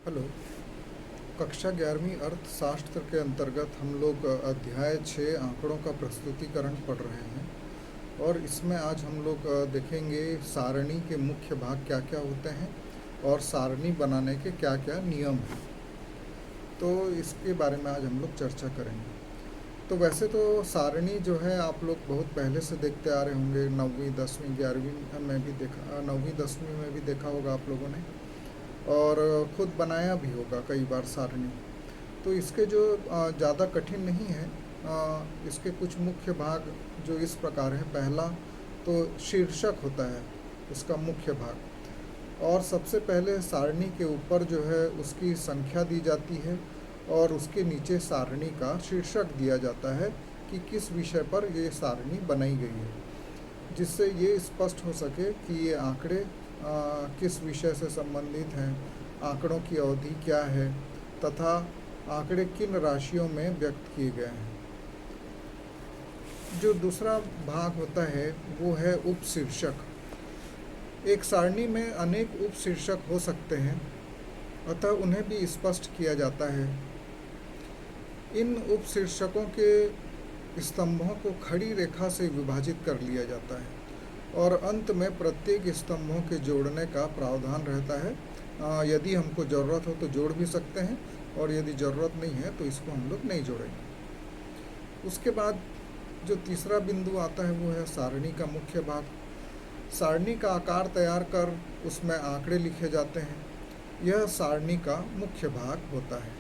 Hello. कक्षा 11वीं अर्थशास्त्र के अंतर्गत हम लोग अध्याय 6 आंकड़ों का प्रस्तुतिकरण पढ़ रहे हैं और इसमें आज हम लोग देखेंगे सारणी के मुख्य भाग क्या क्या होते हैं और सारणी बनाने के क्या क्या नियम हैं। तो इसके बारे में आज हम लोग चर्चा करेंगे। तो वैसे तो सारणी जो है आप लोग बहुत पहले से देखते आ रहे होंगे, 9वीं 10वीं 11वीं में भी देखा, 9वीं 10वीं में भी देखा होगा आप लोगों ने, और खुद बनाया भी होगा कई बार सारणी। तो इसके जो ज़्यादा कठिन नहीं है। इसके कुछ मुख्य भाग जो इस प्रकार है। पहला तो शीर्षक होता है उसका मुख्य भाग, और सबसे पहले सारणी के ऊपर जो है उसकी संख्या दी जाती है और उसके नीचे सारणी का शीर्षक दिया जाता है कि किस विषय पर ये सारणी बनाई गई है, जिससे ये स्पष्ट हो सके कि ये आंकड़े किस विषय से संबंधित हैं, आंकड़ों की अवधि क्या है तथा आंकड़े किन राशियों में व्यक्त किए गए हैं। जो दूसरा भाग होता है वो है उपशीर्षक। एक सारणी में अनेक उपशीर्षक हो सकते हैं, अतः उन्हें भी स्पष्ट किया जाता है। इन उपशीर्षकों के स्तंभों को खड़ी रेखा से विभाजित कर लिया जाता है और अंत में प्रत्येक स्तंभों के जोड़ने का प्रावधान रहता है। यदि हमको ज़रूरत हो तो जोड़ भी सकते हैं और यदि ज़रूरत नहीं है तो इसको हम लोग नहीं जोड़ेंगे। उसके बाद जो तीसरा बिंदु आता है वो है सारणी का मुख्य भाग। सारणी का आकार तैयार कर उसमें आंकड़े लिखे जाते हैं। यह सारणी का मुख्य भाग होता है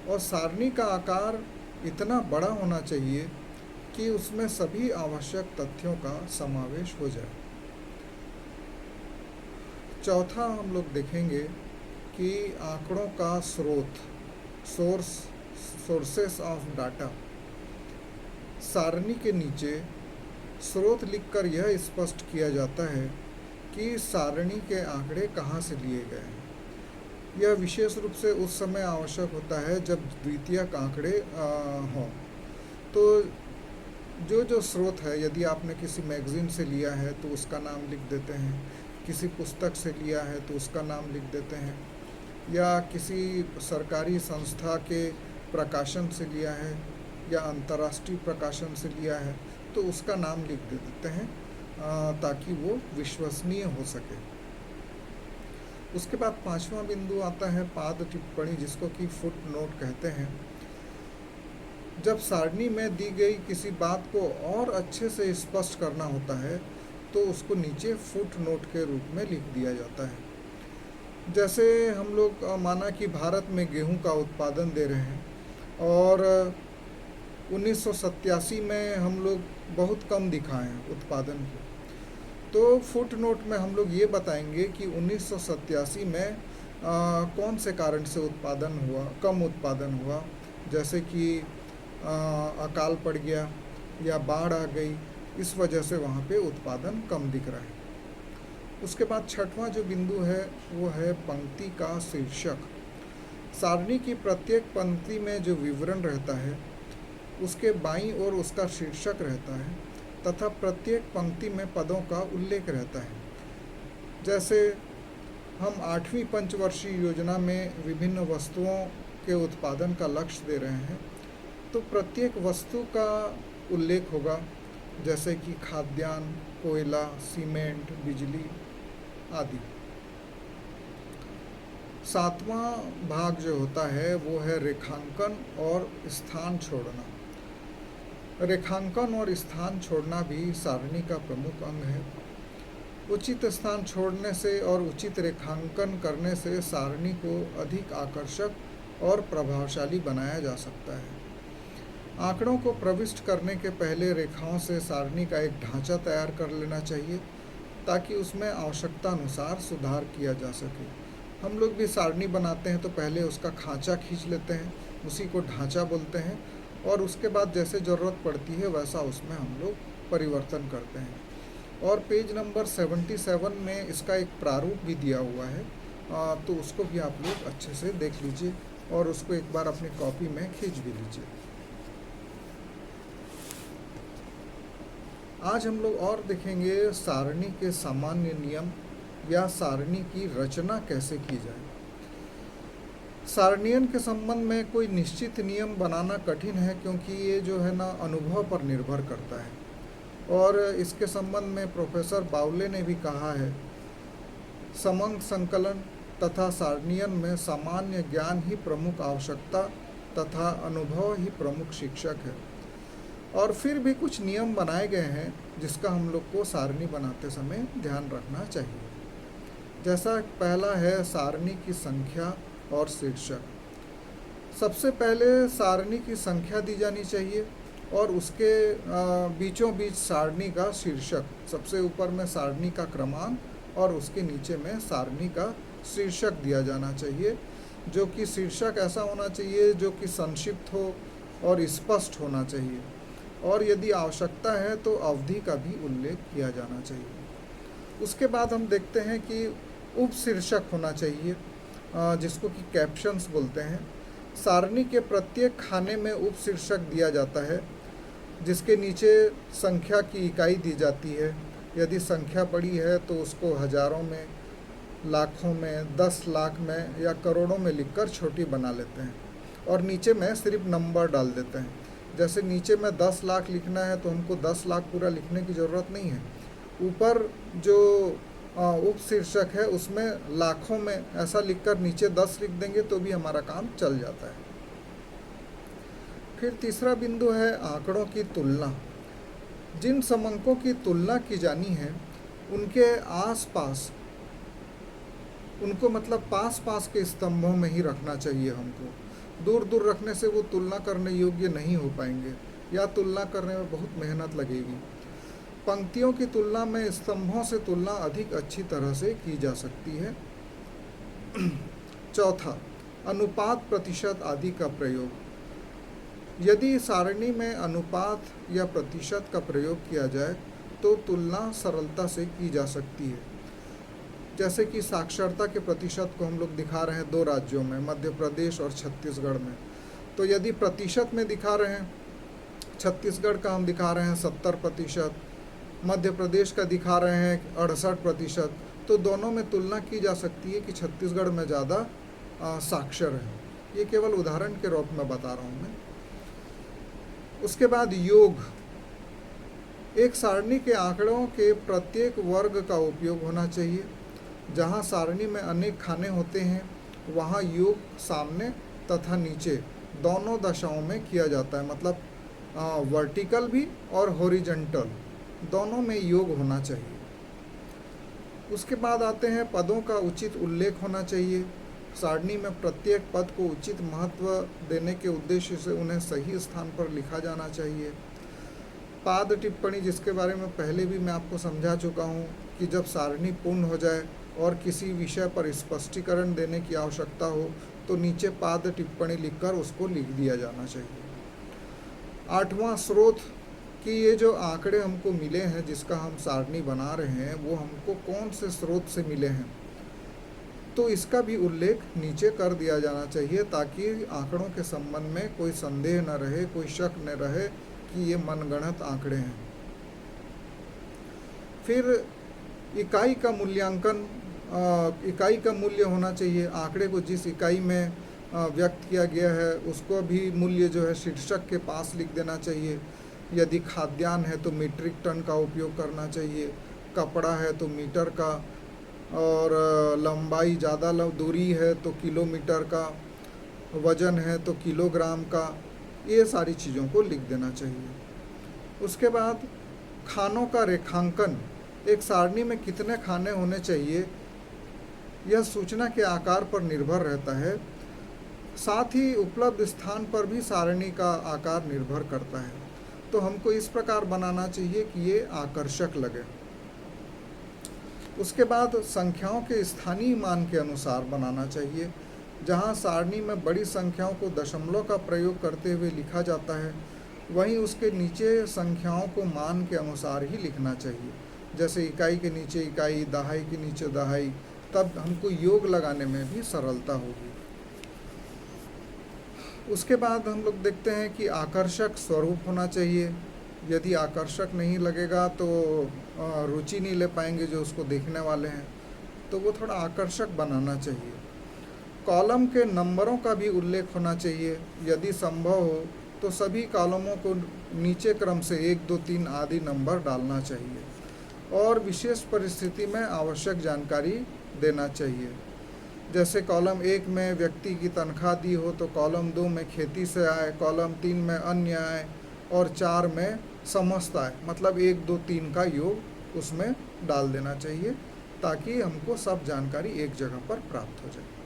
और सारणी का आकार इतना बड़ा होना चाहिए कि उसमें सभी आवश्यक तथ्यों का समावेश हो जाए। चौथा हम लोग देखेंगे कि आंकड़ों का स्रोत, सोर्सेस ऑफ डाटा। सारणी के नीचे स्रोत लिखकर यह स्पष्ट किया जाता है कि सारणी के आंकड़े कहाँ से लिए गए हैं। यह विशेष रूप से उस समय आवश्यक होता है जब द्वितीयक आंकड़े हों। तो जो स्रोत है, यदि आपने किसी मैगज़ीन से लिया है तो उसका नाम लिख देते हैं, किसी पुस्तक से लिया है तो उसका नाम लिख देते हैं, या किसी सरकारी संस्था के प्रकाशन से लिया है या अंतर्राष्ट्रीय प्रकाशन से लिया है तो उसका नाम लिख देते हैं ताकि वो विश्वसनीय हो सके। उसके बाद पांचवा बिंदु आता है पाद टिप्पणी, जिसको कि फुट नोट कहते हैं। जब सारणी में दी गई किसी बात को और अच्छे से स्पष्ट करना होता है तो उसको नीचे फुट नोट के रूप में लिख दिया जाता है। जैसे हम लोग माना कि भारत में गेहूं का उत्पादन दे रहे हैं और 1987 में हम लोग बहुत कम दिखाए हैं उत्पादन को, तो फुट नोट में हम लोग ये बताएंगे कि 1987 में कौन से कारण से कम उत्पादन हुआ, जैसे कि अकाल पड़ गया या बाढ़ आ गई, इस वजह से वहाँ पे उत्पादन कम दिख रहा है। उसके बाद छठवां जो बिंदु है वो है पंक्ति का शीर्षक। सारणी की प्रत्येक पंक्ति में जो विवरण रहता है उसके बाईं ओर उसका शीर्षक रहता है तथा प्रत्येक पंक्ति में पदों का उल्लेख रहता है। जैसे हम 8वीं पंचवर्षीय योजना में विभिन्न वस्तुओं के उत्पादन का लक्ष्य दे रहे हैं तो प्रत्येक वस्तु का उल्लेख होगा, जैसे कि खाद्यान्न, कोयला, सीमेंट, बिजली आदि। सातवां भाग जो होता है वो है रेखांकन और स्थान छोड़ना। रेखांकन और स्थान छोड़ना भी सारणी का प्रमुख अंग है। उचित स्थान छोड़ने से और उचित रेखांकन करने से सारणी को अधिक आकर्षक और प्रभावशाली बनाया जा सकता है। आंकड़ों को प्रविष्ट करने के पहले रेखाओं से सारणी का एक ढांचा तैयार कर लेना चाहिए ताकि उसमें आवश्यकता अनुसार सुधार किया जा सके। हम लोग भी सारणी बनाते हैं तो पहले उसका खांचा खींच लेते हैं, उसी को ढांचा बोलते हैं, और उसके बाद जैसे ज़रूरत पड़ती है वैसा उसमें हम लोग परिवर्तन करते हैं। और पेज नंबर 77 में इसका एक प्रारूप भी दिया हुआ है, तो उसको भी आप लोग अच्छे से देख लीजिए और उसको एक बार अपनी कॉपी में खींच भी लीजिए। आज हम लोग और देखेंगे सारणी के सामान्य नियम या सारणी की रचना कैसे की जाए। सारणियन के संबंध में कोई निश्चित नियम बनाना कठिन है, क्योंकि ये जो है ना अनुभव पर निर्भर करता है। और इसके संबंध में प्रोफेसर बावले ने भी कहा है, समंग संकलन तथा सारणियन में सामान्य ज्ञान ही प्रमुख आवश्यकता तथा अनुभव ही प्रमुख शिक्षक है। और फिर भी कुछ नियम बनाए गए हैं जिसका हम लोग को सारणी बनाते समय ध्यान रखना चाहिए। जैसा पहला है सारणी की संख्या और शीर्षक। सबसे पहले सारणी की संख्या दी जानी चाहिए और उसके बीचों बीच सारणी का शीर्षक, सबसे ऊपर में सारणी का क्रमांक और उसके नीचे में सारणी का शीर्षक दिया जाना चाहिए, जो कि शीर्षक ऐसा होना चाहिए जो कि संक्षिप्त हो और स्पष्ट होना चाहिए, और यदि आवश्यकता है तो अवधि का भी उल्लेख किया जाना चाहिए। उसके बाद हम देखते हैं कि उपशीर्षक होना चाहिए, जिसको कि कैप्शंस बोलते हैं। सारणी के प्रत्येक खाने में उपशीर्षक दिया जाता है, जिसके नीचे संख्या की इकाई दी जाती है। यदि संख्या बड़ी है तो उसको हजारों में, लाखों में, 10 लाख में या करोड़ों में लिखकर छोटी बना लेते हैं, और नीचे में सिर्फ नंबर डाल देते हैं। जैसे नीचे में 10 लाख लिखना है तो हमको 10 लाख पूरा लिखने की ज़रूरत नहीं है। ऊपर जो उपशीर्षक है उसमें लाखों में ऐसा लिखकर नीचे 10 लिख देंगे तो भी हमारा काम चल जाता है। फिर तीसरा बिंदु है आंकड़ों की तुलना। जिन समंकों की तुलना की जानी है उनके आसपास, उनको मतलब पास पास के स्तंभों में ही रखना चाहिए हमको। दूर दूर रखने से वो तुलना करने योग्य नहीं हो पाएंगे या तुलना करने में बहुत मेहनत लगेगी। पंक्तियों की तुलना में स्तंभों से तुलना अधिक अच्छी तरह से की जा सकती है। चौथा, अनुपात, प्रतिशत आदि का प्रयोग। यदि सारणी में अनुपात या प्रतिशत का प्रयोग किया जाए तो तुलना सरलता से की जा सकती है। जैसे कि साक्षरता के प्रतिशत को हम लोग दिखा रहे हैं 2 राज्यों में, मध्य प्रदेश और छत्तीसगढ़ में। तो यदि प्रतिशत में दिखा रहे हैं, छत्तीसगढ़ का हम दिखा रहे हैं 70%, मध्य प्रदेश का दिखा रहे हैं 68%, तो दोनों में तुलना की जा सकती है कि छत्तीसगढ़ में ज़्यादा साक्षर है। ये केवल उदाहरण के रूप में बता रहा हूँ मैं। उसके बाद योग। एक सारणी के आंकड़ों के प्रत्येक वर्ग का उपयोग होना चाहिए। जहाँ सारणी में अनेक खाने होते हैं वहाँ योग सामने तथा नीचे दोनों दशाओं में किया जाता है, मतलब वर्टिकल भी और हॉरिजॉन्टल दोनों में योग होना चाहिए। उसके बाद आते हैं पदों का उचित उल्लेख होना चाहिए। सारणी में प्रत्येक पद को उचित महत्व देने के उद्देश्य से उन्हें सही स्थान पर लिखा जाना चाहिए। पाद टिप्पणी, जिसके बारे में पहले भी मैं आपको समझा चुका हूँ कि जब सारणी पूर्ण हो जाए और किसी विषय पर स्पष्टीकरण देने की आवश्यकता हो तो नीचे पाद टिप्पणी लिखकर उसको लिख दिया जाना चाहिए। 8वां, स्रोत, कि ये जो आंकड़े हमको मिले हैं जिसका हम सारणी बना रहे हैं वो हमको कौन से स्रोत से मिले हैं, तो इसका भी उल्लेख नीचे कर दिया जाना चाहिए, ताकि आंकड़ों के संबंध में कोई संदेह न रहे, कोई शक न रहे कि ये मनगढ़ंत आंकड़े हैं। फिर इकाई का मूल्यांकन, इकाई का मूल्य होना चाहिए। आंकड़े को जिस इकाई में व्यक्त किया गया है उसको भी मूल्य जो है शीर्षक के पास लिख देना चाहिए। यदि खाद्यान्न है तो मीट्रिक टन का उपयोग करना चाहिए, कपड़ा है तो मीटर का, और लंबाई ज़्यादा दूरी है तो किलोमीटर का, वज़न है तो किलोग्राम का, ये सारी चीज़ों को लिख देना चाहिए। उसके बाद खानों का रेखांकन। एक सारणी में कितने खाने होने चाहिए यह सूचना के आकार पर निर्भर रहता है। साथ ही उपलब्ध स्थान पर भी सारणी का आकार निर्भर करता है। तो हमको इस प्रकार बनाना चाहिए कि ये आकर्षक लगे। उसके बाद संख्याओं के स्थानीय मान के अनुसार बनाना चाहिए। जहाँ सारणी में बड़ी संख्याओं को दशमलव का प्रयोग करते हुए लिखा जाता है, वहीं उसके नीचे संख्याओं को मान के अनुसार ही लिखना चाहिए। जैसे इकाई के नीचे इकाई, दहाई के नीचे दहाई, तब हमको योग लगाने में भी सरलता होगी। उसके बाद हम लोग देखते हैं कि आकर्षक स्वरूप होना चाहिए। यदि आकर्षक नहीं लगेगा तो रुचि नहीं ले पाएंगे जो उसको देखने वाले हैं, तो वो थोड़ा आकर्षक बनाना चाहिए। कॉलम के नंबरों का भी उल्लेख होना चाहिए। यदि संभव हो तो सभी कॉलमों को नीचे क्रम से 1, 2, 3 आदि नंबर डालना चाहिए और विशेष परिस्थिति में आवश्यक जानकारी देना चाहिए। जैसे कॉलम 1 में व्यक्ति की तनख्वाह दी हो तो कॉलम 2 में खेती से आय, कॉलम 3 में अन्य आय और 4 में समस्त आय, मतलब 1, 2, 3 का योग उसमें डाल देना चाहिए ताकि हमको सब जानकारी एक जगह पर प्राप्त हो जाए।